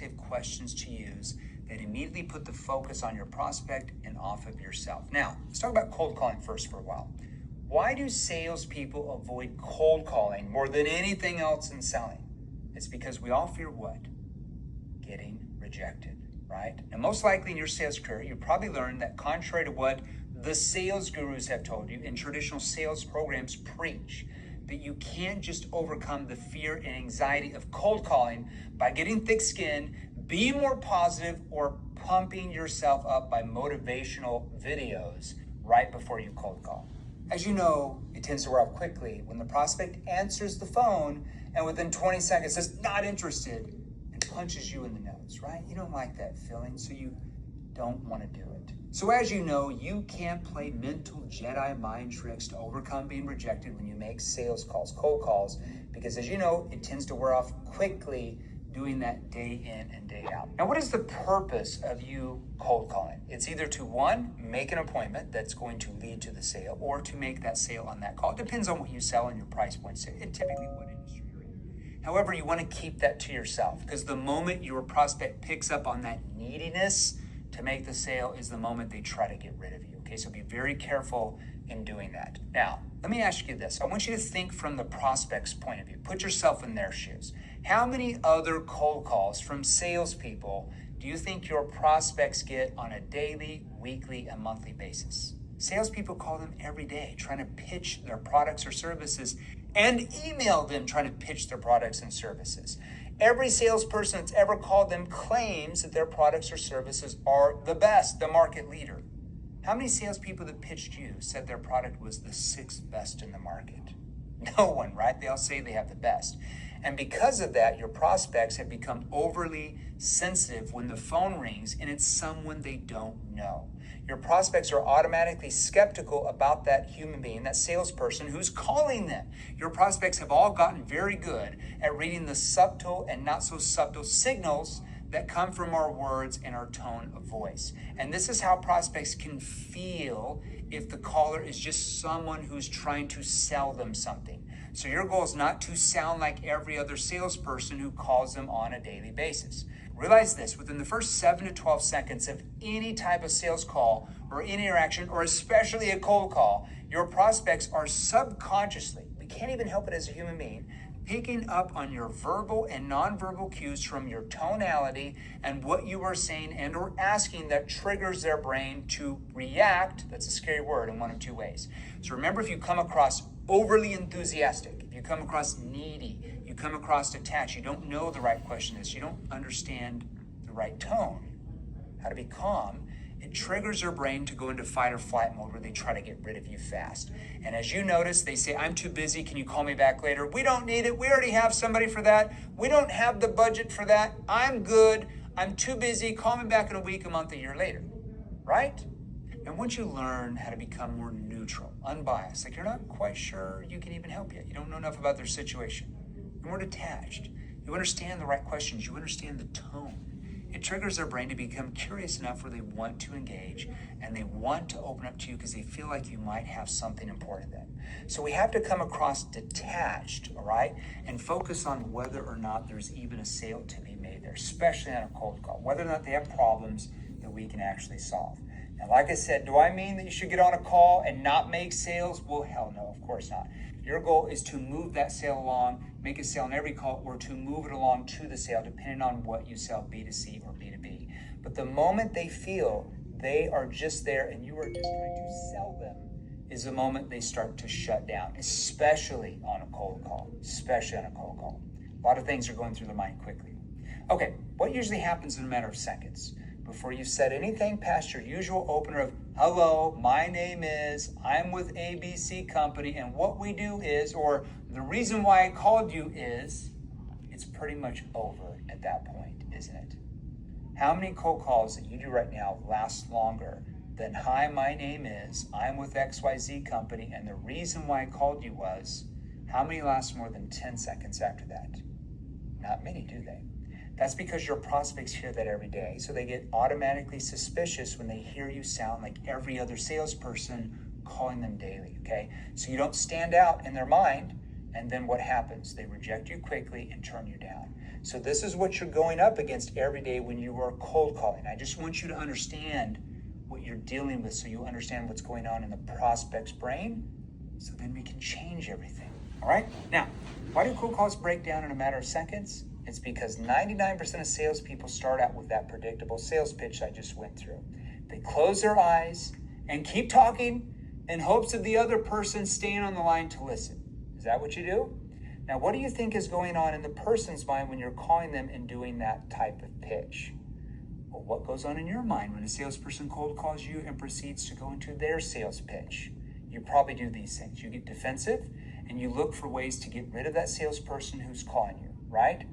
proactive questions to use that immediately put the focus on your prospect and off of yourself. Now, let's talk about cold calling first for a while. Why do salespeople avoid cold calling more than anything else in selling? It's because we all fear what? Getting rejected, right? And most likely in your sales career, you probably learned that contrary to what the sales gurus have told you and traditional sales programs preach, that you can't just overcome the fear and anxiety of cold calling by getting thick skin, being more positive, or pumping yourself up by motivational videos right before you cold call. As you know, it tends to wear off quickly when the prospect answers the phone and within 20 seconds says, not interested, and punches you in the nose, right? You don't like that feeling, so you don't want to do it. So as you know, you can't play mental Jedi mind tricks to overcome being rejected when you make sales calls, cold calls, because as you know, it tends to wear off quickly doing that day in and day out. Now, what is the purpose of you cold calling? It's either to, one, make an appointment that's going to lead to the sale, or to make that sale on that call. It depends on what you sell and your price points, and typically what industry you're in. However, you want to keep that to yourself, because the moment your prospect picks up on that neediness to make the sale is the moment they try to get rid of you. Okay, so be very careful in doing that. Now, let me ask you this. I want you to think from the prospect's point of view. Put yourself in their shoes. How many other cold calls from salespeople do you think your prospects get on a daily, weekly, and monthly basis? Salespeople call them every day, trying to pitch their products or services, and email them trying to pitch their products and services. Every salesperson that's ever called them claims that their products or services are the best, the market leader. How many salespeople that pitched you said their product was the 6th best in the market? No one, right? They all say they have the best. And because of that, your prospects have become overly sensitive when the phone rings and it's someone they don't know. Your prospects are automatically skeptical about that human being, that salesperson who's calling them. Your prospects have all gotten very good at reading the subtle and not so subtle signals that come from our words and our tone of voice. And this is how prospects can feel if the caller is just someone who's trying to sell them something. So your goal is not to sound like every other salesperson who calls them on a daily basis. Realize this, within the first 7 to 12 seconds of any type of sales call or any interaction, or especially a cold call, your prospects are subconsciously, we can't even help it as a human being, picking up on your verbal and nonverbal cues from your tonality and what you are saying and or asking that triggers their brain to react, that's a scary word, in one of two ways. So remember, if you come across overly enthusiastic, if you come across needy, you come across attached, you don't know the right question is, you don't understand the right tone, how to be calm, it triggers their brain to go into fight or flight mode where they try to get rid of you fast. And as you notice, they say, I'm too busy, can you call me back later? We don't need it, we already have somebody for that. We don't have the budget for that. I'm good, I'm too busy, call me back in a week, a month, a year later, right? And once you learn how to become more neutral, unbiased, like you're not quite sure you can even help yet, you don't know enough about their situation, you're more detached, you understand the right questions, you understand the tone, it triggers their brain to become curious enough where they want to engage and they want to open up to you because they feel like you might have something important to them. So we have to come across detached, all right, and focus on whether or not there's even a sale to be made there, especially on a cold call, whether or not they have problems that we can actually solve. Now, like I said, do I mean that you should get on a call and not make sales? Well, hell no, of course not. Your goal is to move that sale along, make a sale on every call, or to move it along to the sale, depending on what you sell, B2C or B2B. But the moment they feel they are just there and you are just trying to sell them is the moment they start to shut down, especially on a cold call, especially on a cold call. A lot of things are going through their mind quickly. Okay, what usually happens in a matter of seconds? Before you've said anything past your usual opener of, hello, my name is, I'm with ABC Company, and what we do is, or the reason why I called you is, it's pretty much over at that point, isn't it? How many cold calls that you do right now last longer than, hi, my name is, I'm with XYZ Company, and the reason why I called you was, how many last more than 10 seconds after that? Not many, do they? That's because your prospects hear that every day. So they get automatically suspicious when they hear you sound like every other salesperson calling them daily, okay? So you don't stand out in their mind, and then what happens? They reject you quickly and turn you down. So this is what you're going up against every day when you are cold calling. I just want you to understand what you're dealing with so you understand what's going on in the prospect's brain, so then we can change everything. All right? Now, why do cold calls break down in a matter of seconds? It's because 99% of salespeople start out with that predictable sales pitch I just went through. They close their eyes and keep talking in hopes of the other person staying on the line to listen. Is that what you do? Now, what do you think is going on in the person's mind when you're calling them and doing that type of pitch? Well, what goes on in your mind when a salesperson cold calls you and proceeds to go into their sales pitch? You probably do these things. You get defensive and you look for ways to get rid of that salesperson who's calling you, right?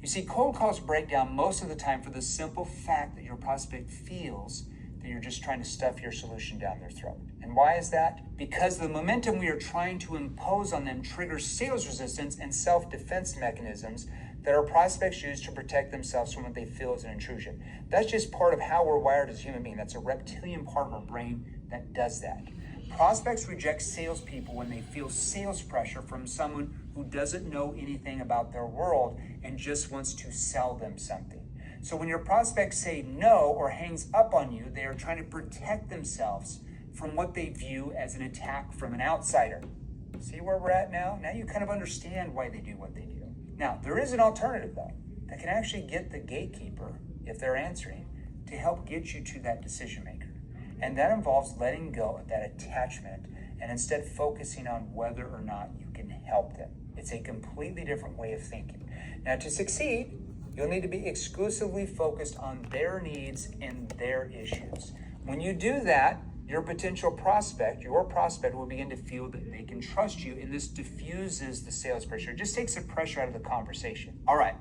You see, cold calls break down most of the time for the simple fact that your prospect feels that you're just trying to stuff your solution down their throat. And why is that? Because the momentum we are trying to impose on them triggers sales resistance and self-defense mechanisms that our prospects use to protect themselves from what they feel is an intrusion. That's just part of how we're wired as human beings. That's a reptilian part of our brain that does that. Prospects reject salespeople when they feel sales pressure from someone who doesn't know anything about their world and just wants to sell them something. So when your prospects say no or hangs up on you, they are trying to protect themselves from what they view as an attack from an outsider. See where we're at now? Now you kind of understand why they do what they do. Now, there is an alternative, though, that can actually get the gatekeeper, if they're answering, to help get you to that decision maker. And that involves letting go of that attachment and instead focusing on whether or not you can help them. It's a completely different way of thinking. Now, to succeed, you'll need to be exclusively focused on their needs and their issues. When you do that, your prospect will begin to feel that they can trust you, and this diffuses the sales pressure. It just takes the pressure out of the conversation. All right,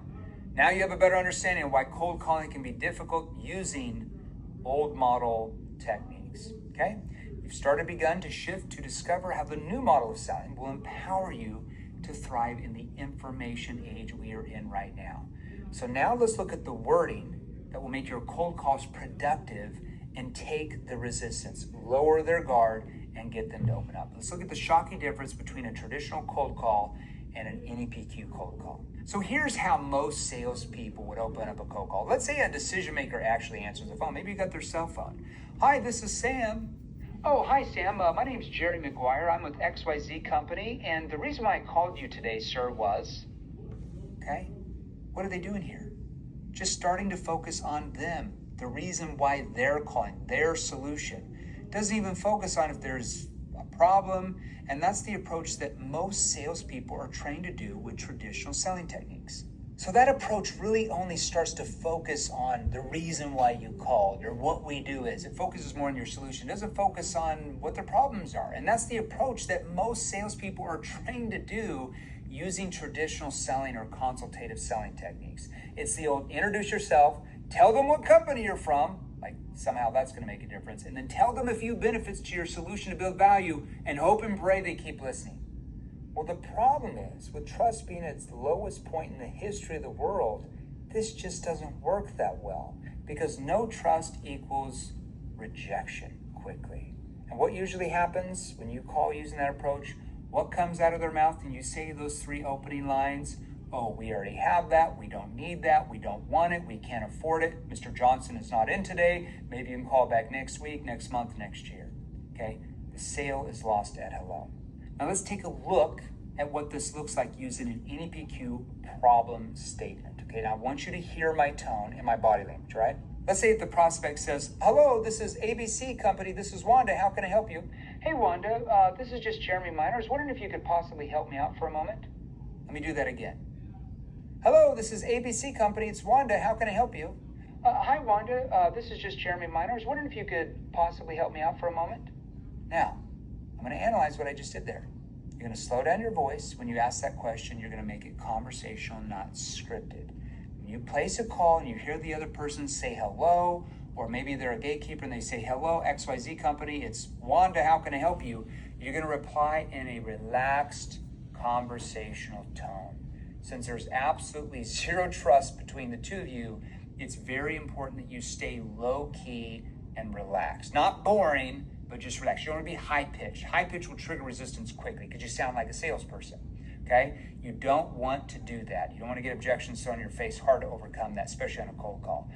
now you have a better understanding of why cold calling can be difficult using old model techniques, okay? You've begun to shift to discover how the new model of selling will empower you to thrive in the information age we are in right now. So now let's look at the wording that will make your cold calls productive and take the resistance, lower their guard, and get them to open up. Let's look at the shocking difference between a traditional cold call and an NEPQ cold call. So here's how most salespeople would open up a cold call. Let's say a decision maker actually answers the phone. Maybe you got their cell phone. Hi, this is Sam. Oh, hi, Sam. My name's Jerry McGuire. I'm with XYZ Company, and the reason why I called you today, sir, was... Okay, what are they doing here? Just starting to focus on them, the reason why they're calling, their solution. Doesn't even focus on if there's a problem, and that's the approach that most salespeople are trained to do with traditional selling techniques. So that approach really only starts to focus on the reason why you called or what we do is. It focuses more on your solution. It doesn't focus on what the problems are. And that's the approach that most salespeople are trained to do using traditional selling or consultative selling techniques. It's the old introduce yourself, tell them what company you're from, like somehow that's going to make a difference, and then tell them a few benefits to your solution to build value and hope and pray they keep listening. Well, the problem is, with trust being at its lowest point in the history of the world, this just doesn't work that well because no trust equals rejection quickly. And what usually happens when you call using that approach, what comes out of their mouth and you say those three opening lines? Oh, we already have that. We don't need that. We don't want it. We can't afford it. Mr. Johnson is not in today. Maybe you can call back next week, next month, next year. Okay? The sale is lost at hello. Now let's take a look at what this looks like using an NEPQ problem statement. Okay, now I want you to hear my tone and my body language, right? Let's say if the prospect says, hello, this is ABC Company. This is Wanda. How can I help you? Hey, Wanda, this is just Jeremy Minor. I was wondering if you could possibly help me out for a moment. Let me do that again. Hello, this is ABC Company. It's Wanda. How can I help you? Hi, Wanda. This is just Jeremy Minor. I was wondering if you could possibly help me out for a moment. Now, I'm going to analyze what I just did there. You're going to slow down your voice. When you ask that question, you're going to make it conversational, not scripted. When you place a call and you hear the other person say hello, or maybe they're a gatekeeper and they say, hello, XYZ Company, it's Wanda, how can I help you? You're going to reply in a relaxed, conversational tone. Since there's absolutely zero trust between the two of you, it's very important that you stay low-key and relaxed. Not boring, but just relax. You don't want to be high-pitched. High-pitch will trigger resistance quickly because you sound like a salesperson. Okay? You don't want to do that. You don't want to get objections thrown in your face. Hard to overcome that, especially on a cold call.